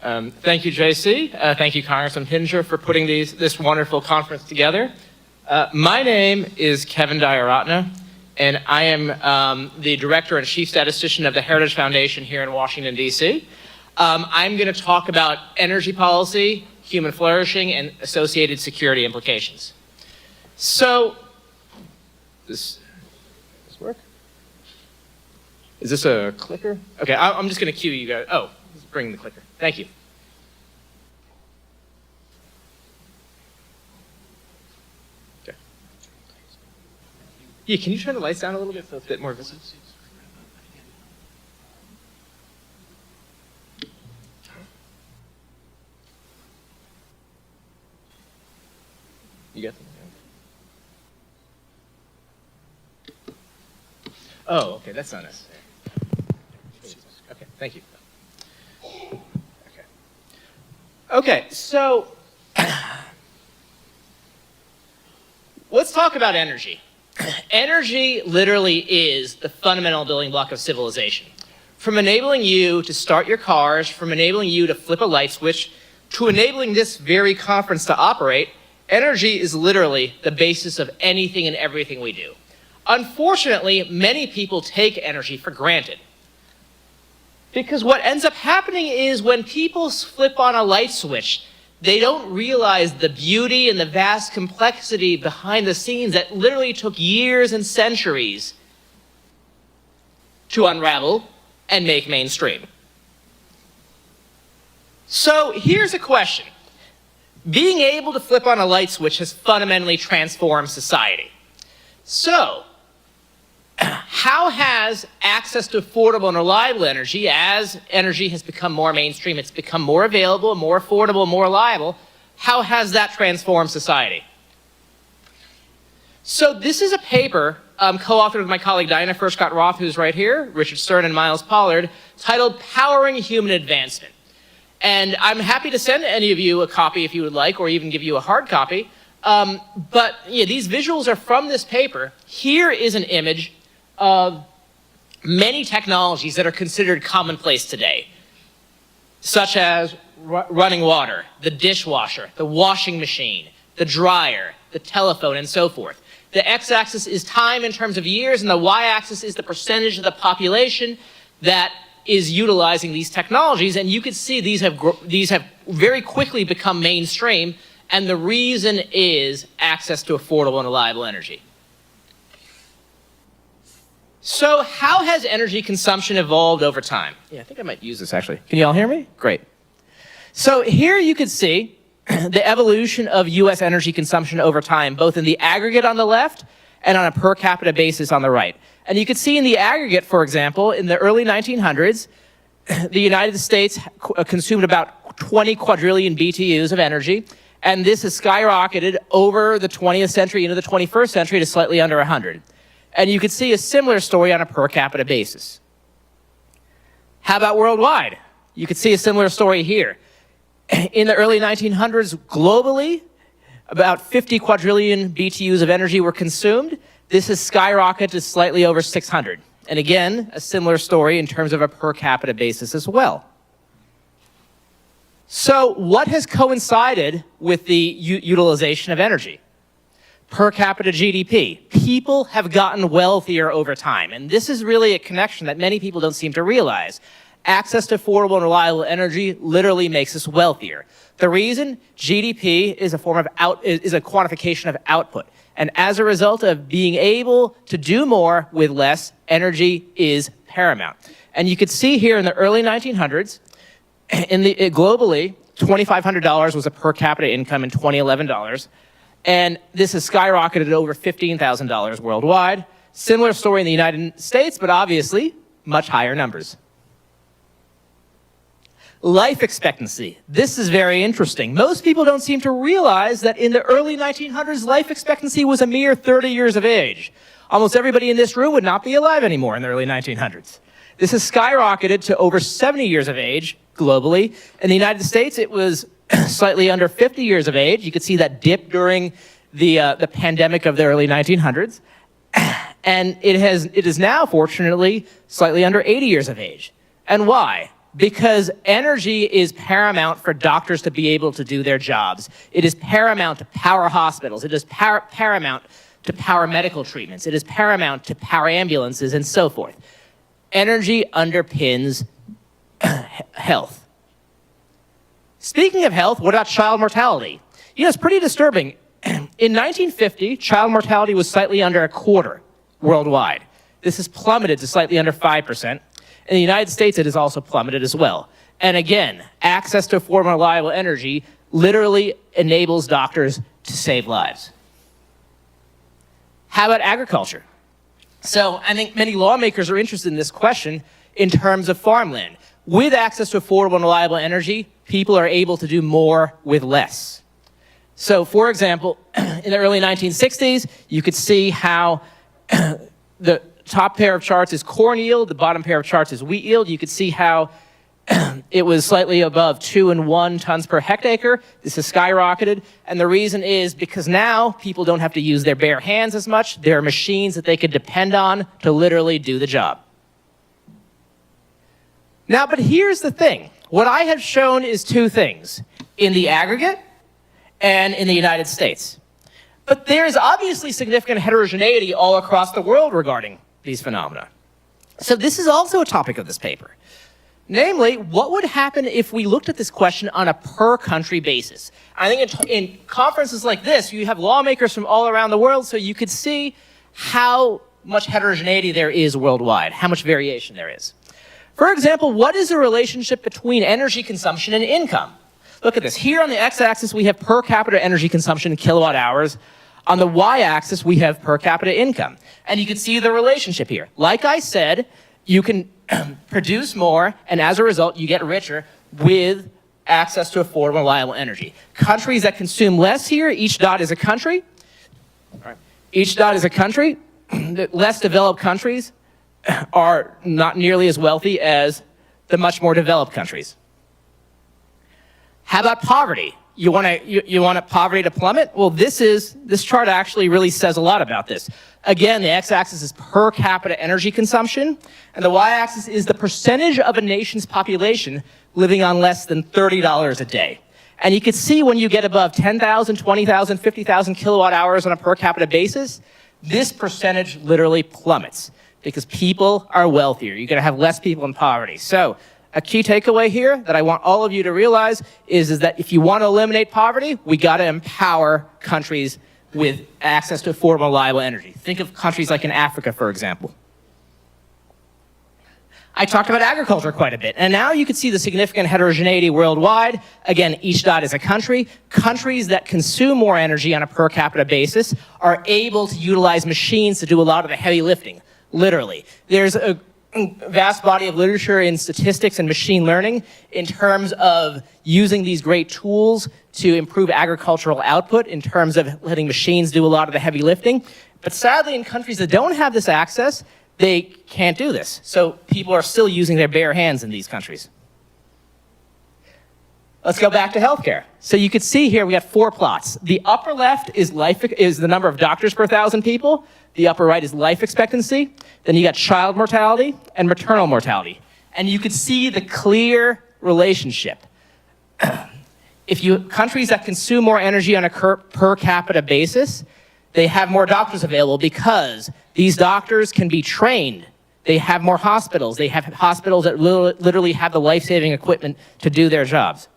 Thank you, JC. Thank you, Congressman Hinger, for putting this wonderful conference together. My name is Kevin Dayaratna, and I am the Director and Chief Statistician of the Heritage Foundation here in Washington, D.C. I'm going to talk about energy policy, human flourishing, and associated security implications. So, does this work? Is this a clicker? Okay, I'm just going to cue you guys. Oh, let's bring the clicker. Thank you. Okay. Yeah, can you turn the lights down a little bit so it's a bit more visible? You got them? Oh, okay, that's not necessary. Okay, thank you. Okay, so let's talk about energy. Energy literally is the fundamental building block of civilization. From enabling you to start your cars, from enabling you to flip a light switch, to enabling this very conference to operate, energy is literally the basis of anything and everything we do. Unfortunately, many people take energy for granted. Because what ends up happening is when people flip on a light switch, they don't realize the beauty and the vast complexity behind the scenes that literally took years and centuries to unravel and make mainstream. So here's a question. Being able to flip on a light switch has fundamentally transformed society. So, how has access to affordable and reliable energy, as energy has become more mainstream, it's become more available, more affordable, more reliable, how has that transformed society? So this is a paper co-authored with my colleague Diana Furchtgott-Roth, who's right here, Richard Stern and Miles Pollard, titled Powering Human Advancement. And I'm happy to send any of you a copy if you would like, or even give you a hard copy. But yeah, these visuals are from this paper. Here is an image of many technologies that are considered commonplace today, such as running water, the dishwasher, the washing machine, the dryer, the telephone, and so forth. The x-axis is time in terms of years, and the y-axis is the percentage of the population that is utilizing these technologies. And you can see these have very quickly become mainstream, and the reason is access to affordable and reliable energy. So how has energy consumption evolved over time? Yeah, I think I might use this actually. Can you all hear me? Great. So here you can see the evolution of US energy consumption over time, both in the aggregate on the left and on a per capita basis on the right. And you can see in the aggregate, for example, in the early 1900s, the United States consumed about 20 quadrillion BTUs of energy, and this has skyrocketed over the 20th century into the 21st century to slightly under 100. And you can see a similar story on a per capita basis. How about worldwide? You can see a similar story here. In the early 1900s, globally, about 50 quadrillion BTUs of energy were consumed. This has skyrocketed to slightly over 600. And again, a similar story in terms of a per capita basis as well. So what has coincided with the utilization of energy? Per capita GDP. People have gotten wealthier over time. And this is really a connection that many people don't seem to realize. Access to affordable and reliable energy literally makes us wealthier. The reason? GDP is a form of is a quantification of output. And as a result of being able to do more with less, energy is paramount. And you could see here in the early 1900s, globally, $2,500 was a per capita income in 2011 dollars. And this has skyrocketed to over $15,000 worldwide. Similar story in the United States, but obviously much higher numbers. Life expectancy. This is very interesting. Most people don't seem to realize that in the early 1900s, life expectancy was a mere 30 years of age. Almost everybody in this room would not be alive anymore in the early 1900s. This has skyrocketed to over 70 years of age globally. In the United States, it was slightly under 50 years of age. You could see that dip during the pandemic of the early 1900s. And it is now, fortunately, slightly under 80 years of age. And why? Because energy is paramount for doctors to be able to do their jobs. It is paramount to power hospitals. It is paramount to power medical treatments. It is paramount to power ambulances and so forth. Energy underpins health. Speaking of health, what about child mortality? You know, it's pretty disturbing. In 1950, child mortality was slightly under a quarter worldwide. This has plummeted to slightly under 5%. In the United States, it has also plummeted as well. And again, access to affordable, reliable energy literally enables doctors to save lives. How about agriculture? So I think many lawmakers are interested in this question in terms of farmland. With access to affordable and reliable energy, people are able to do more with less. So for example, in the early 1960s, you could see how the top pair of charts is corn yield, the bottom pair of charts is wheat yield. You could see how it was slightly above 2 and 1 tons per hectare. This has skyrocketed, and the reason is because now people don't have to use their bare hands as much. There are machines that they could depend on to literally do the job. Now, but here's the thing. What I have shown is two things, in the aggregate and in the United States. But there is obviously significant heterogeneity all across the world regarding these phenomena. So this is also a topic of this paper. Namely, what would happen if we looked at this question on a per-country basis? I think in conferences like this, you have lawmakers from all around the world, so you could see how much heterogeneity there is worldwide, how much variation there is. For example, what is the relationship between energy consumption and income? Look at this. Here on the x-axis, we have per capita energy consumption in kilowatt hours. On the y-axis, we have per capita income. And you can see the relationship here. Like I said, you can produce more, and as a result, you get richer with access to affordable, reliable energy. Countries that consume less here, each dot is a country. Each dot is a country. The less developed countries are not nearly as wealthy as the much more developed countries. How about poverty? You want poverty to plummet? Well, this chart actually really says a lot about this. Again, the x-axis is per capita energy consumption, and the y-axis is the percentage of a nation's population living on less than $30 a day. And you can see when you get above 10,000, 20,000, 50,000 kilowatt hours on a per capita basis, this percentage literally plummets because people are wealthier. You're going to have less people in poverty. So a key takeaway here that I want all of you to realize is that if you want to eliminate poverty, we got to empower countries with access to affordable, reliable energy. Think of countries like in Africa, for example. I talked about agriculture quite a bit, and now you can see the significant heterogeneity worldwide. Again, each dot is a country. Countries that consume more energy on a per capita basis are able to utilize machines to do a lot of the heavy lifting, literally. There's a vast body of literature in statistics and machine learning in terms of using these great tools to improve agricultural output in terms of letting machines do a lot of the heavy lifting. But sadly, in countries that don't have this access, they can't do this. So people are still using their bare hands in these countries. Let's go back to healthcare. So you can see here we got 4 plots. The upper left is the number of doctors per 1,000 people. The upper right is life expectancy. Then you got child mortality and maternal mortality. And you can see the clear relationship. Countries that consume more energy on a per capita basis, they have more doctors available because these doctors can be trained. They have more hospitals. They have hospitals that literally have the life-saving equipment to do their jobs.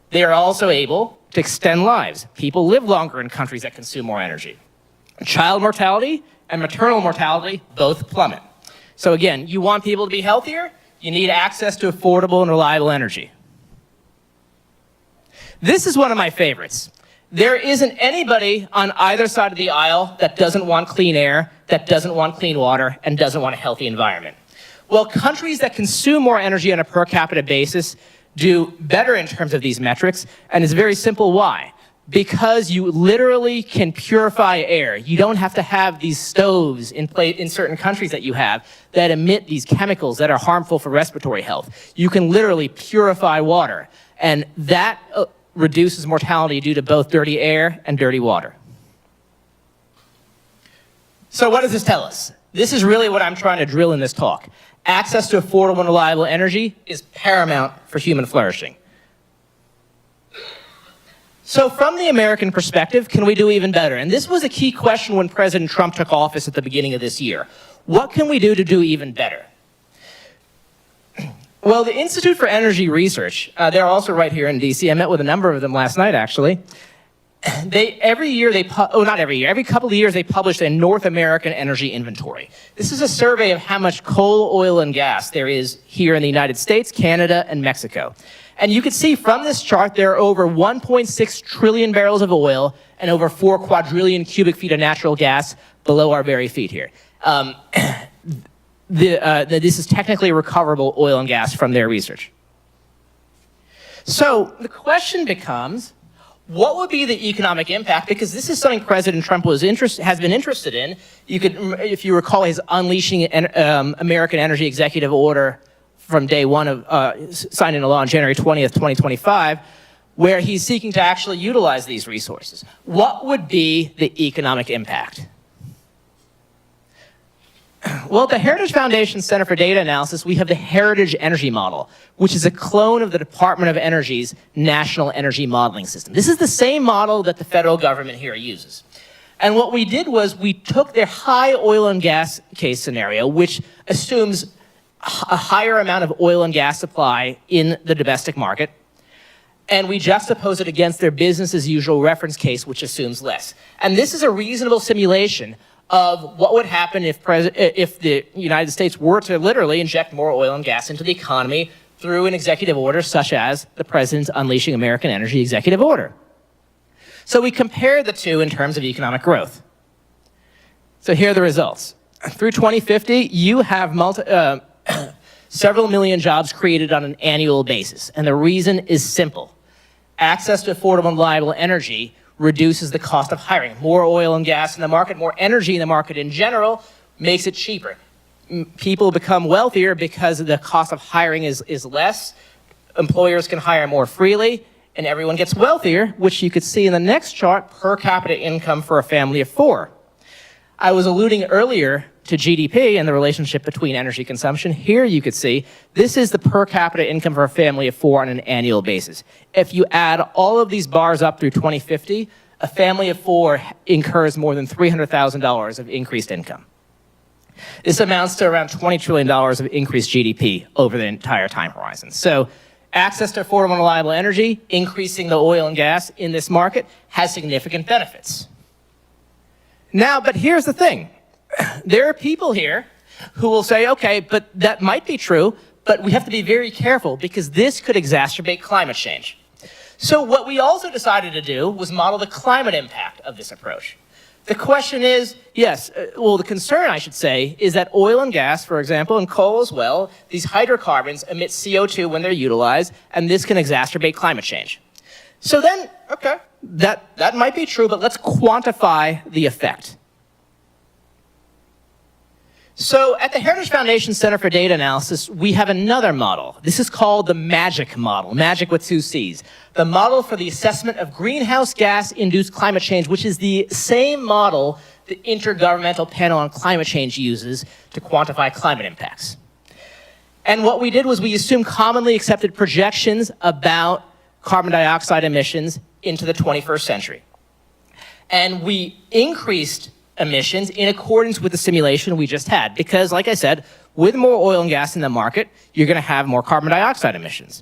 They are also able to extend lives. People live longer in countries that consume more energy. Child mortality and maternal mortality both plummet. So again, you want people to be healthier, you need access to affordable and reliable energy. This is one of my favorites. There isn't anybody on either side of the aisle that doesn't want clean air, that doesn't want clean water, and doesn't want a healthy environment. Well, countries that consume more energy on a per capita basis do better in terms of these metrics, and it's very simple why. Because you literally can purify air. You don't have to have these stoves in certain countries that you have that emit these chemicals that are harmful for respiratory health. You can literally purify water, and that reduces mortality due to both dirty air and dirty water. So what does this tell us? This is really what I'm trying to drill in this talk. access to affordable and reliable energy is paramount for human flourishing. So from the American perspective, can we do even better? And this was a key question when President Trump took office at the beginning of this year. What can we do to do even better? Well, the Institute for Energy Research, they're also right here in DC. I met with a number of them last night, actually. Every couple of years, they publish a North American energy inventory. This is a survey of how much coal, oil, and gas there is here in the United States, Canada, and Mexico. And you can see from this chart, there are over 1.6 trillion barrels of oil and over 4 quadrillion cubic feet of natural gas below our very feet here. This is technically recoverable oil and gas from their research. So the question becomes, what would be the economic impact? Because this is something President Trump has been interested in. You could, if you recall, his Unleashing American Energy Executive Order from day one of signed into law on January 20th, 2025, where he's seeking to actually utilize these resources. What would be the economic impact? Well, at the Heritage Foundation Center for Data Analysis, we have the Heritage Energy Model, which is a clone of the Department of Energy's National Energy Modeling System. This is the same model that the federal government here uses. And what we did was we took their high oil and gas case scenario, which assumes a higher amount of oil and gas supply in the domestic market, and we juxtapose it against their business as usual reference case, which assumes less. And this is a reasonable simulation of what would happen if the United States were to literally inject more oil and gas into the economy through an executive order such as the President's Unleashing American Energy Executive Order. So we compare the two in terms of economic growth. So here are the results. Through 2050, you have several million jobs created on an annual basis. And the reason is simple. Access to affordable and reliable energy reduces the cost of hiring. More oil and gas in the market, more energy in the market in general, makes it cheaper. People become wealthier because the cost of hiring is less. Employers can hire more freely, and everyone gets wealthier, which you could see in the next chart, per capita income for a family of 4. I was alluding earlier to GDP and the relationship between energy consumption. Here you could see this is the per capita income for a family of 4 on an annual basis. If you add all of these bars up through 2050, a family of 4 incurs more than $300,000 of increased income. This amounts to around $20 trillion of increased GDP over the entire time horizon. So access to affordable and reliable energy, increasing the oil and gas in this market, has significant benefits. Now, but here's the thing. There are people here who will say, okay, but that might be true, but we have to be very careful because this could exacerbate climate change. So what we also decided to do was model the climate impact of this approach. The question is, the concern, I should say, is that oil and gas, for example, and coal as well, these hydrocarbons emit CO2 when they're utilized, and this can exacerbate climate change. So then, okay, that might be true, but let's quantify the effect. So at the Heritage Foundation Center for Data Analysis, we have another model. This is called the MAGIC model, MAGIC with 2 C's. The model for the assessment of greenhouse gas-induced climate change, which is the same model the Intergovernmental Panel on Climate Change uses to quantify climate impacts. And what we did was we assumed commonly accepted projections about carbon dioxide emissions into the 21st century. And we increased emissions in accordance with the simulation we just had. Because, like I said, with more oil and gas in the market, you're going to have more carbon dioxide emissions.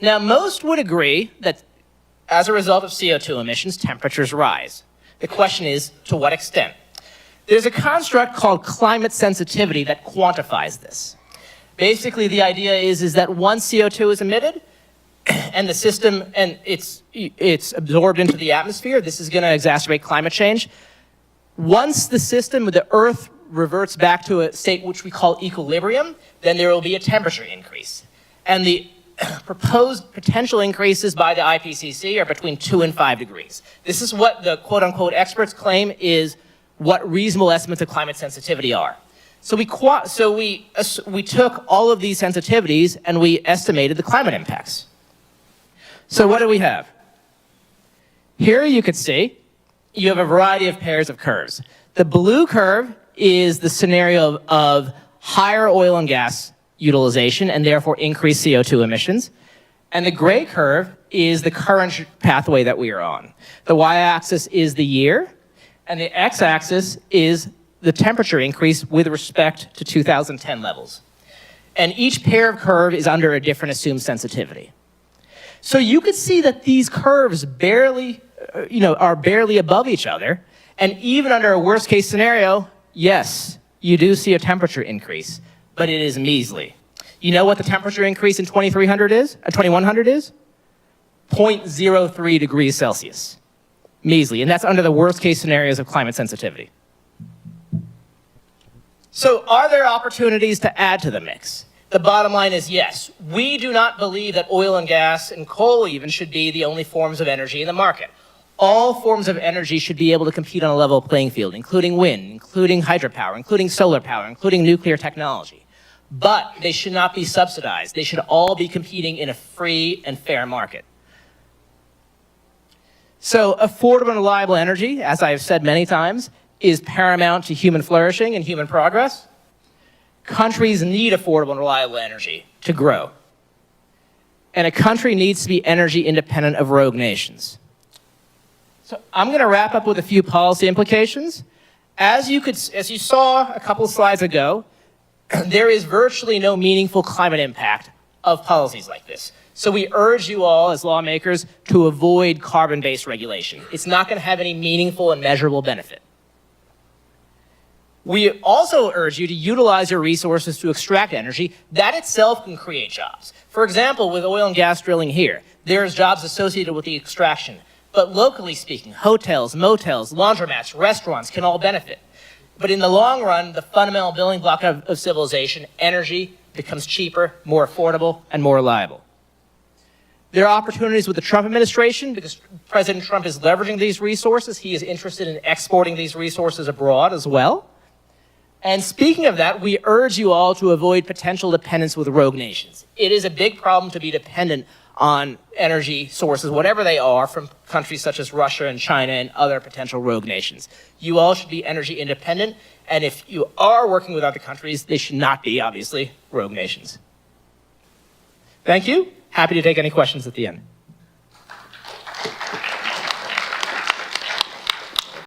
Now, most would agree that as a result of CO2 emissions, temperatures rise. The question is, to what extent? There's a construct called climate sensitivity that quantifies this. Basically, the idea is that once CO2 is emitted, and the system, and it's absorbed into the atmosphere, this is going to exacerbate climate change. Once the system, the Earth, reverts back to a state which we call equilibrium, then there will be a temperature increase. And the proposed potential increases by the IPCC are between 2 and 5 degrees. This is what the quote-unquote experts claim is what reasonable estimates of climate sensitivity are. So we took all of these sensitivities and we estimated the climate impacts. So what do we have? Here you could see you have a variety of pairs of curves. The blue curve is the scenario of higher oil and gas utilization and therefore increased CO2 emissions. And the gray curve is the current pathway that we are on. The y-axis is the year, and the x-axis is the temperature increase with respect to 2010 levels. And each pair of curve is under a different assumed sensitivity. So you could see that these curves barely, are barely above each other. And even under a worst case scenario, yes, you do see a temperature increase, but it is measly. You know what the temperature increase in 2100 is? 0.03 degrees Celsius. Measly, and that's under the worst case scenarios of climate sensitivity. So are there opportunities to add to the mix? The bottom line is yes. We do not believe that oil and gas and coal even should be the only forms of energy in the market. All forms of energy should be able to compete on a level playing field, including wind, including hydropower, including solar power, including nuclear technology. But they should not be subsidized. They should all be competing in a free and fair market. So affordable and reliable energy, as I have said many times, is paramount to human flourishing and human progress. Countries need affordable and reliable energy to grow. And a country needs to be energy independent of rogue nations. So I'm going to wrap up with a few policy implications. As you saw a couple slides ago, there is virtually no meaningful climate impact of policies like this. So we urge you all as lawmakers to avoid carbon-based regulation. It's not going to have any meaningful and measurable benefit. We also urge you to utilize your resources to extract energy. That itself can create jobs. For example, with oil and gas drilling here, there's jobs associated with the extraction. But locally speaking, hotels, motels, laundromats, restaurants can all benefit. But in the long run, the fundamental building block of civilization, energy, becomes cheaper, more affordable, and more reliable. There are opportunities with the Trump administration because President Trump is leveraging these resources. He is interested in exporting these resources abroad as well. And speaking of that, we urge you all to avoid potential dependence with rogue nations. It is a big problem to be dependent on energy sources, whatever they are, from countries such as Russia and China and other potential rogue nations. You all should be energy independent, and if you are working with other countries, they should not be, obviously, rogue nations. Thank you. Happy to take any questions at the end.